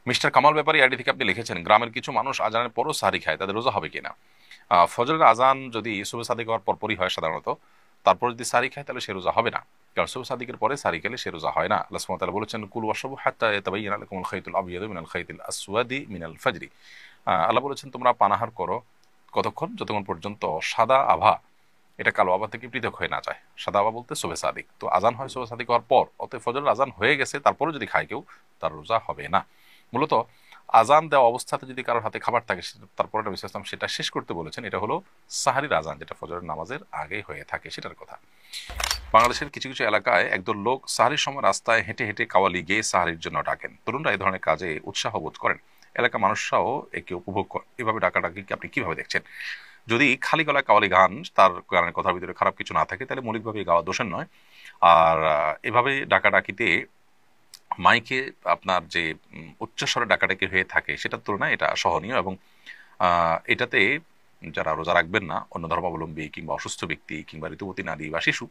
Mister Kamal ব্যাপারী ID থেকে আপনি লিখেছেন, গ্রামের কিছু মানুষ আজানের পরও সাহারি খায়, তাদের রোজা হবে কিনা? ফজরের আজান যদি সুবহ সাদিক হওয়ার পরপরই হয় সাধারণত, তারপর যদি সাহারি খায় তাহলে সে রোজা হবে না। কারণ সুবহ সাদিকের পরে সাহারি খেলে সে রোজা হয় না। আল্লাহ সুবহানাহু ওয়া তাআলা বলেছেন, কুলু ওয়াশরাবু হাত্তা ইয়াতাবাyyানা লাকুমুল খাইতুল আবয়াদু মিনাল খাইতিল আসওয়াদি মিনাল ফাজরি। আল্লাহ বলেছেন তোমরা পানাহার করো কতক্ষণ, যতক্ষণ পর্যন্ত সাদা আভা এটা কালো আভা থেকে পৃথক হয়ে না যায়। সাদা আভা বলতে সুবহে সাদিক, তো আজান হয় সুবহে সাদিক হওয়ার পর, অতএব ফজরের আজান হয়ে গেছে তারপরে যদি খায় কেউ, তার রোজা হবে না। মূলত আজান দেওয়া অবস্থাতে যদি কারোর হাতে খাবার থাকে, তারপরে নবী সাল্লাল্লাহু আলাইহি ওয়াসাল্লাম সেটা শেষ করতে বলেছেন। এটা হলো সাহারির আজান, যেটা ফজরের নামাজের আগে হয়ে থাকে, সেটার কথা। বাংলাদেশের কিছু কিছু এলাকায় একদল লোক সাহারির সময় রাস্তায় হেঁটে হেঁটে কাওয়ালি গেয়ে সাহারির জন্য ডাকেন। তরুণরা এই ধরনের কাজে উৎসাহ বোধ করেন, এলাকার মানুষরাও একে উপভোগ করেন। এভাবে ডাকাডাকি আপনি কিভাবে দেখছেন? যদি খালি গলায় কাওয়ালি গান, তার গানের কথার ভিতরে খারাপ কিছু না থাকে, তাহলে মৌলিকভাবে গাওয়া দোষের নয়। আর এভাবে ডাকাডাকিতে মাইকে আপনার যে উচ্চস্বরে ডাকাডাকি হয়ে থাকে, সেটার তুলনায় এটা সহনীয়। এবং এটাতে যারা রোজা রাখবেন না, অন্য ধর্মাবলম্বী কিংবা অসুস্থ ব্যক্তি কিংবা ঋতুবতী নারী বা শিশু,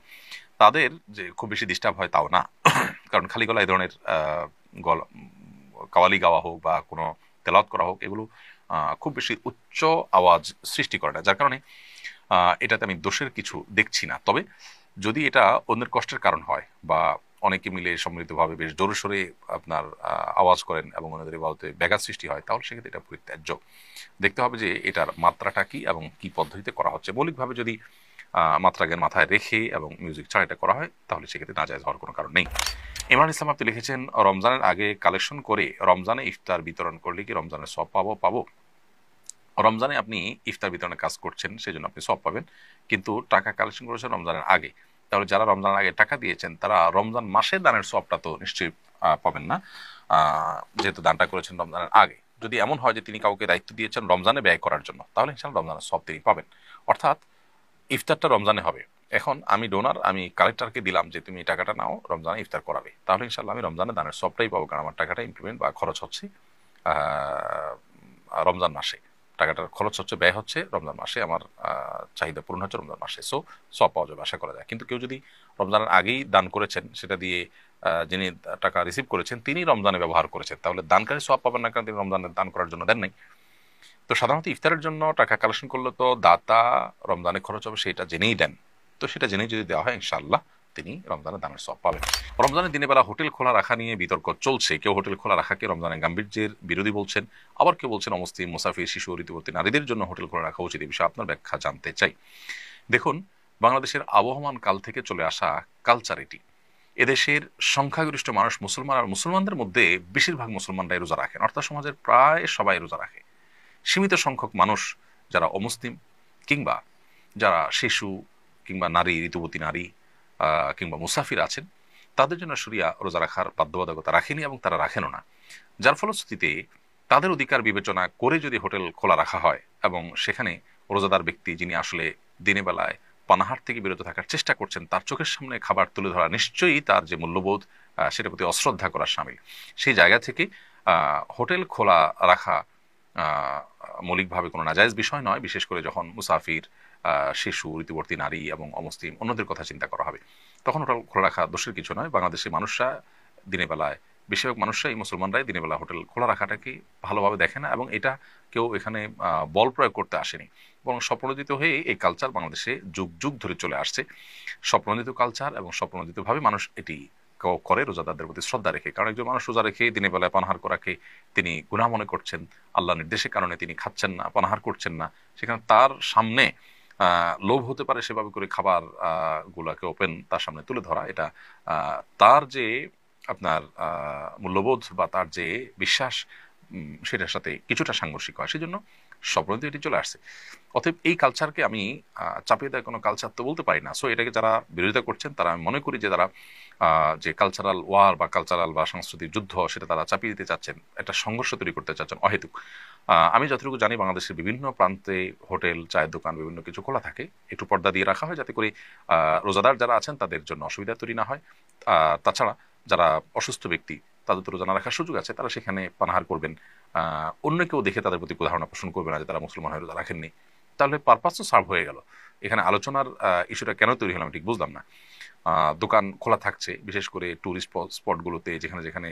তাদের যে খুব বেশি ডিস্টার্ব হয় তাও না। কারণ খালি গলা এই ধরনের গলা কাওয়ালি গাওয়া হোক বা কোনো তেলাওয়াত করা হোক, এগুলো খুব বেশি উচ্চ আওয়াজ সৃষ্টি করে না, যার কারণে এটাতে আমি দোষের কিছু দেখছি না। তবে যদি এটা অন্যের কষ্টের কারণ হয় বা অনেকে মিলে সম্মিলিতভাবে বেশ জোরে সোরে আপনার আওয়াজ করেন এবং অন্যদের ইবাদতে ব্যাঘাত সৃষ্টি হয়, তাহলে সেক্ষেত্রে এটা পরিত্যাজ্য। দেখতে হবে যে এটার মাত্রাটা কি এবং কি পদ্ধতিতে করা হচ্ছে। মৌলিকভাবে যদি মাত্রাজ্ঞান মাথায় রেখে এবং মিউজিক ছাড়া এটা করা হয়, তাহলে সেক্ষেত্রে নাজায়েজ হওয়ার কোনো কারণ নেই। ইমরান ইসলাম আপনি লিখেছেন, রমজানের আগে কালেকশন করে রমজানে ইফতার বিতরণ করলে কি রমজানের সব পাবো? রমজানে আপনি ইফতার বিতরণের কাজ করছেন, সেই জন্য আপনি সব পাবেন, কিন্তু টাকা কালেকশন করেছেন রমজানের আগে। তাহলে যারা রমজানের আগে টাকা দিয়েছেন, তারা রমজান মাসে দানের সবটা তো নিশ্চয়ই পাবেন না, যেহেতু দানটা করেছেন রমজানের আগে। যদি এমন হয় যে তিনি কাউকে দায়িত্ব দিয়েছেন রমজানে ব্যয় করার জন্য, তাহলে ইনশাআল্লাহ রমজানের সব তিনি পাবেন। অর্থাৎ ইফতারটা রমজানে হবে। এখন আমি ডোনার, আমি কালেক্টরকে দিলাম যে তুমি এই টাকাটা নাও, রমজানে ইফতার করাবে, তাহলে ইনশাআল্লাহ আমি রমজানে দানের সবটাই পাবো, কারণ আমার টাকাটা ইমপ্লিমেন্ট বা খরচ হচ্ছে রমজান মাসে। টাকাটার খরচ হচ্ছে, ব্যয় হচ্ছে রমজান মাসে, আমার চাহিদা পূরণ হচ্ছে রমজান মাসে, সো সব পাওয়া যাবে আশা করা যায়। কিন্তু কেউ যদি রমজানের আগেই দান করেছেন, সেটা দিয়ে যিনি টাকা রিসিভ করেছেন তিনি রমজানে ব্যবহার করেছেন, তাহলে দানকারী সব পাবেন না, কারণ তিনি রমজানে দান করার জন্য দেন নাই। তো সাধারণত ইফতারের জন্য টাকা কালেকশন করলে তো দাতা রমজানে খরচ হবে সেটা জেনেই দেন, তো সেটা জেনেই যদি দেওয়া হয়, ইনশাআল্লাহ তিনি রমজানের দানের সব পাবেন। রমজানের দিনের বেলা হোটেল খোলা রাখা নিয়ে বিতর্ক চলছে। কেউ হোটেল খোলা রাখাকে রমজানের গাম্ভীর্যের বিরোধী বলছেন, আবার কেউ বলছেন অমুসলিম, মুসাফির, শিশু, ঋতুবতী নারীদের জন্য হোটেল খোলা রাখা উচিত। এই বিষয়ে আপনার ব্যাখ্যা জানতে চাই। দেখুন, বাংলাদেশের আবহমান কাল থেকে চলে আসা কালচার এটি। এদেশের সংখ্যাগরিষ্ঠ মানুষ মুসলমান, আর মুসলমানদের মধ্যে বেশিরভাগ মুসলমানরাই রোজা রাখেন, অর্থাৎ সমাজের প্রায় সবাই রোজা রাখে। সীমিত সংখ্যক মানুষ যারা অমুসলিম কিংবা যারা শিশু কিংবা নারী, ঋতুবতী নারী কিংবা মুসাফির আছেন, তাদের জন্য শরিয়া রোজা রাখার বাধ্যবাধকতা রাখেনি এবং তারা রাখেনও না। যার ফলশ্রুতিতে তাদের অধিকার বিবেচনা করে যদি হোটেল খোলা রাখা হয় এবং সেখানে রোজাদার ব্যক্তি যিনি আসলে দিনের বেলায় পানাহার থেকে বিরত থাকার চেষ্টা করছেন, তার চোখের সামনে খাবার তুলে ধরা নিশ্চয়ই তার যে মূল্যবোধ, সেটার প্রতি অশ্রদ্ধা করার শামিল। সেই জায়গা থেকে হোটেল খোলা রাখা মৌলিকভাবে কোনো নাজায়েজ বিষয় নয়, বিশেষ করে যখন মুসাফির, শিশু, ঋতুবর্তী নারী এবং অমুসলিম অন্যদের কথা চিন্তা করা হবে, তখন হোটেল খোলা রাখা দোষের কিছু নয়। বাংলাদেশের মানুষরা দিনের বেলায়, বেশিরভাগ মানুষরাই, মুসলমানরাই দিনের বেলা হোটেল খোলা রাখাটাকে ভালোভাবে দেখে না, এবং এটা কেউ এখানে বল প্রয়োগ করতে আসেনি, বরং স্বপ্রণোদিত হয়ে এই কালচার বাংলাদেশে যুগ যুগ ধরে চলে আসছে। স্বপ্রণোদিত কালচার এবং স্বপ্রণোদিতভাবে মানুষ এটি করে রোজাদারদের প্রতি শ্রদ্ধা রেখে। কারণ একজন মানুষ রোজা রেখে দিনের বেলায় পানাহার করাকে তিনি গুনাহ মনে করছেন, আল্লাহ নির্দেশের কারণে তিনি খাচ্ছেন না, পানাহার করছেন না, সেখানে তার সামনে লোভ হতে পারে সেভাবে করে খাবার গুলাকে ওপেন তার সামনে তুলে ধরা, এটা তার যে আপনার মূল্যবোধ বা তার যে বিশ্বাস, সেটার সাথে কিছুটা সাংঘর্ষিক হয়। সেজন্য স্বপ্নতে এটি চলে আসছে। অতএব এই কালচারকে আমি চাপিয়ে দেওয়ার কোনো কালচার তো বলতে পারি না। সো এটাকে যারা বিরোধিতা করছেন, তারা আমি মনে করি যে তারা যে কালচারাল ওয়ার বা কালচারাল বা সাংস্কৃতিক যুদ্ধ, সেটা তারা চাপিয়ে দিতে চাচ্ছেন, একটা সংঘর্ষ তৈরি করতে চাচ্ছেন অহেতুক। আমি যতটুকু জানি, বাংলাদেশের বিভিন্ন প্রান্তে হোটেল, চায়ের দোকান, বিভিন্ন কিছু খোলা থাকে, একটু পর্দা দিয়ে রাখা হয়, যাতে করে রোজাদার যারা আছেন তাদের জন্য অসুবিধা তৈরি না হয়। তাছাড়া যারা অসুস্থ ব্যক্তি, তাদের তো রোজা না রাখার সুযোগ আছে, তারা সেখানে পানাহার করবেন, অন্য কেউ দেখে তাদের প্রতি ধারণা পোষণ করবে না যে তারা মুসলমান হয়ে রোজা রাখেননি, তাহলে পারপাস তো সার্ভ হয়ে গেল। এখানে আলোচনার ইস্যুটা কেন তৈরি হলাম ঠিক বুঝলাম না। দোকান খোলা থাকছে, বিশেষ করে ট্যুরিস্ট স্পটগুলোতে, যেখানে যেখানে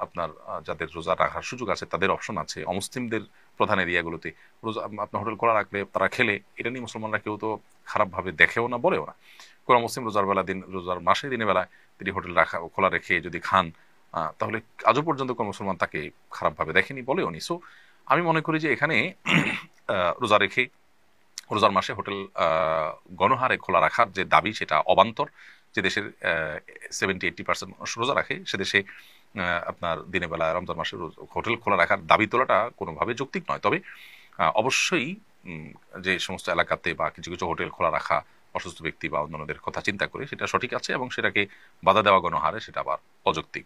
আপনার যাদের রোজা রাখার সুযোগ আছে তাদের অপশন আছে, অমুসলিমদের প্রধান এরিয়াগুলোতে রোজা আপনার হোটেল খোলা রাখলে তারা খেলে, এটা নিয়ে মুসলমানরা কেউ তো খারাপভাবে দেখেও না, বলেও না। কোনো মুসলিম রোজার মাসে দিনের বেলায় তিনি হোটেল খোলা রেখে যদি খান, তাহলে আজও পর্যন্ত কোনো মুসলমান তাকে খারাপভাবে দেখেনি, বলেও নি। সো আমি মনে করি যে এখানে রোজা রেখে রোজার মাসে হোটেল গণহারে খোলা রাখার যে দাবি, সেটা অবান্তর। যে দেশের 70-80% মানুষ রোজা রাখে, সে দেশে আপনার দিনের বেলা রমজান মাসে হোটেল খোলা রাখার দাবি তোলাটা কোনোভাবে যৌক্তিক নয়। তবে অবশ্যই যে সমস্ত এলাকাতে বা কিছু কিছু হোটেল খোলা রাখা অসুস্থ ব্যক্তি বা অন্যান্যদের কথা চিন্তা করে, সেটা সঠিক আছে, এবং সেটাকে বাধা দেওয়া গণহারে সেটা আবার অযৌক্তিক।